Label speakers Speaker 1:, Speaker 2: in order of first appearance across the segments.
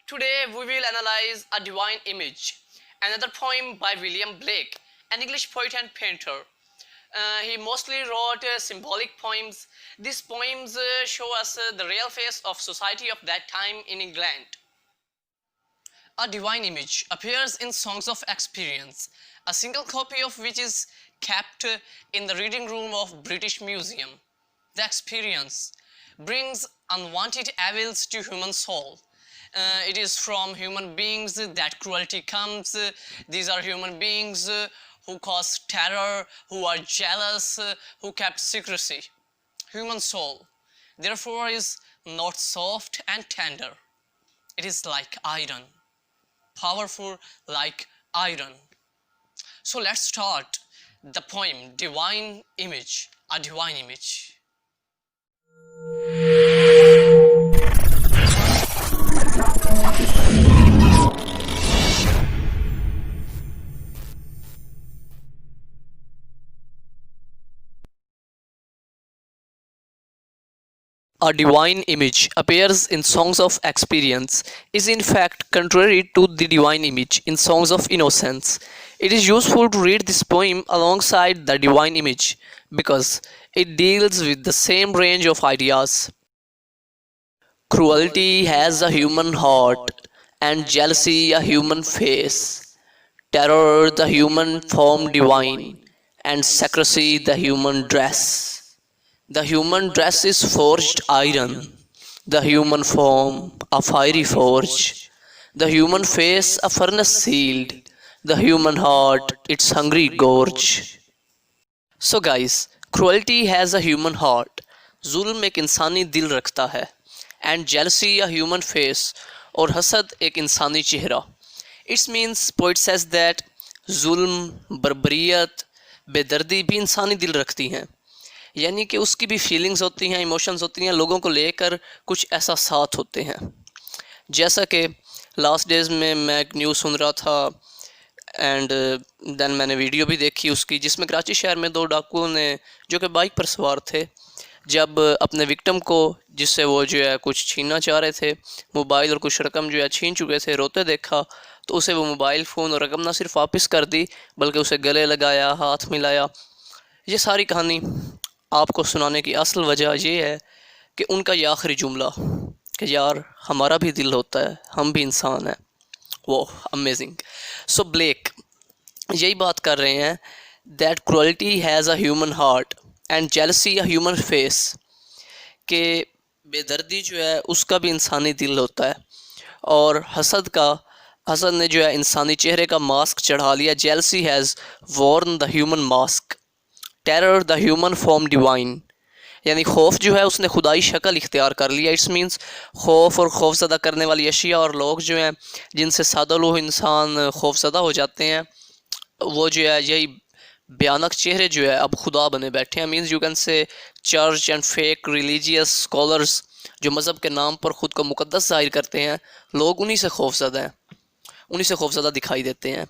Speaker 1: Today we will analyze A Divine Image, another poem by William Blake, an English poet and painter. He mostly wrote symbolic poems. These poems show us the real face of society of that time in England. A Divine Image appears in Songs of Experience, a single copy of which is kept in the reading room of British Museum. The experience brings unwanted evils to human soul. It is from human beings that cruelty comes. These are human beings who cause terror, who are jealous, who kept secrecy. Human soul, therefore, is not soft and tender. It is like iron, powerful like iron. So let's start the poem Divine Image, A Divine Image. A divine image appears in Songs of Experience is in fact contrary to the divine image in Songs of Innocence. It is useful to read this poem alongside the divine image because it deals with the same range of ideas. Cruelty has a human heart, and jealousy a human face, terror the human form divine, and secrecy the human dress. The human dress is forged iron, the human form a fiery forge, the human face a furnace sealed, the human heart its hungry gorge. So guys, cruelty has a human heart, ظلم ایک انسانی دل رکھتا ہے, and jealousy a human face, اور حسد ایک انسانی چہرہ. It means poet says that ظلم, بربریت, بے دردی بھی انسانی دل رکھتی ہیں, یعنی کہ اس کی بھی فیلنگز ہوتی ہیں, ایموشنز ہوتی ہیں, لوگوں کو لے کر کچھ احساسات ہوتے ہیں. جیسا کہ لاسٹ ڈیز میں ایک نیوز سن رہا تھا اینڈ دین میں نے ویڈیو بھی دیکھی اس کی, جس میں کراچی شہر میں 2 ڈاکوؤں نے جو کہ بائک پر سوار تھے, جب اپنے وکٹم کو, جس سے وہ جو ہے کچھ چھیننا چاہ رہے تھے, موبائل اور کچھ رقم جو ہے چھین چکے تھے, روتے دیکھا تو اسے وہ موبائل فون اور رقم نہ صرف واپس کر دی بلکہ اسے گلے لگایا, ہاتھ ملایا. یہ ساری کہانی آپ کو سنانے کی اصل وجہ یہ ہے کہ ان کا یہ آخری جملہ کہ یار ہمارا بھی دل ہوتا ہے, ہم بھی انسان ہیں, وہ امیزنگ. سو بلیک یہی بات کر رہے ہیں that cruelty has a human heart and jealousy a human face, کہ بے دردی جو ہے اس کا بھی انسانی دل ہوتا ہے, اور حسد نے جو ہے انسانی چہرے کا ماسک چڑھا لیا. Jealousy has worn the human mask, terror the human form divine, یعنی خوف جو ہے اس نے خدائی شکل اختیار کر لیا. اٹس مینس خوف اور خوف زدہ کرنے والی اشیاء اور لوگ جو ہیں جن سے سادہ لوح انسان خوف زدہ ہو جاتے ہیں, وہ جو ہے یہی بھیانک چہرے جو ہے اب خدا بنے بیٹھے ہیں. Means you can say church and fake religious scholars جو مذہب کے نام پر خود کو مقدس ظاہر کرتے ہیں, لوگ انہی سے خوف زدہ ہیں, انہی سے خوف زدہ دکھائی دیتے ہیں.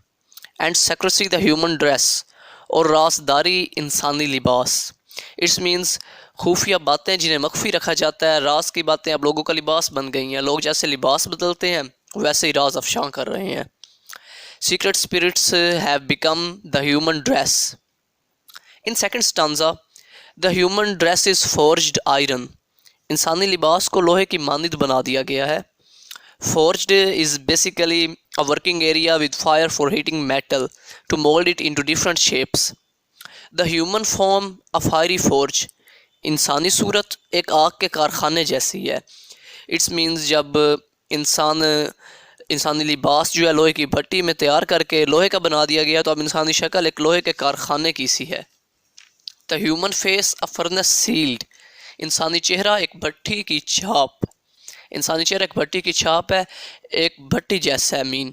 Speaker 1: And secrecy the human dress, اور رازداری انسانی لباس. اٹس مینس خفیہ باتیں جنہیں مخفی رکھا جاتا ہے, راز کی باتیں اب لوگوں کا لباس بن گئی ہیں. لوگ جیسے لباس بدلتے ہیں ویسے ہی راز افشاں کر رہے ہیں. Secret spirits have become the human dress. In second stanza, the human dress is forged iron, انسانی لباس کو لوہے کی مانند بنا دیا گیا ہے. Forged is basically a working area with fire for heating metal to mold it into different shapes. The human form a fiery forge, انسانی صورت ایک آگ کے کارخانے جیسی ہے. It means جب انسانی لباس جو ہے لوہے کی بھٹی میں تیار کر کے لوہے کا بنا دیا گیا, تو اب انسانی شکل ایک لوہے کے کارخانے کی سی ہے. The human face a furnace sealed, انسانی چہرہ ایک بھٹی کی چھاپ, انسانی چہرہ ایک بھٹی کی چھاپ ہے, ایک بھٹی جیسا ہے. مین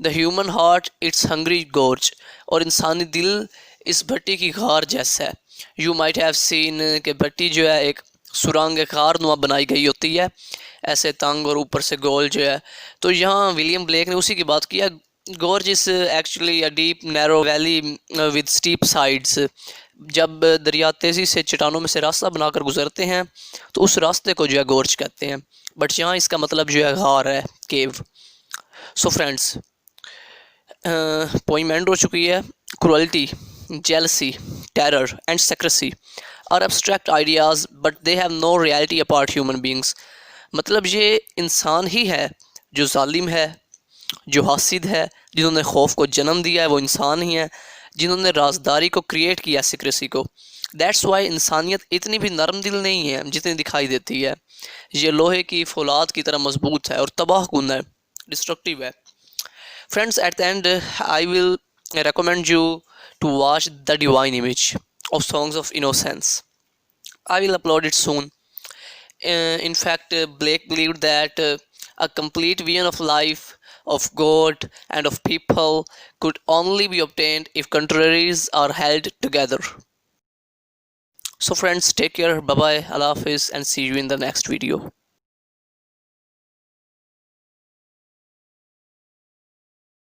Speaker 1: the human heart its hungry gorge, اور انسانی دل اس بھٹی کی غار جیسا ہے. یو مائٹ ہیو سین کہ بھٹی جو ہے ایک سرنگ غار نما بنائی گئی ہوتی ہے, ایسے تنگ اور اوپر سے گول جو ہے. تو یہاں ولیم بلیک نے اسی کی بات کیا. Gorge is actually a deep narrow valley with steep sides. جب دریا تیزی سے چٹانوں میں سے راستہ بنا کر گزرتے ہیں تو اس راستے کو جو ہے گورج کہتے ہیں. بٹ یہاں اس کا مطلب جو ہے غار ہے, کیو. سو فرینڈس پوائم اینڈ ہو چکی ہے. Cruelty, jealousy, terror and secrecy are abstract ideas but they have no reality apart human beings. مطلب یہ انسان ہی ہے جو ظالم ہے, جو حاسد ہے, جنہوں نے خوف کو جنم دیا ہے وہ انسان ہی ہیں, جنہوں نے رازداری کو کریٹ کیا سیکریسی کو. دیٹس وائی انسانیت اتنی بھی نرم دل نہیں ہے جتنی دکھائی دیتی ہے. یہ لوہے کی فولاد کی طرح مضبوط ہے اور تباہ کن ہے, ڈسٹرکٹیو ہے. Friends, at the end, I will recommend you to watch The Divine Image of Songs of Innocence. I will upload it soon. In fact, Blake believed that a complete vision of life, of God, and of people could only be obtained if contraries are held together. So, friends, take care. Bye bye. Allah Hafiz, and see you in the next video.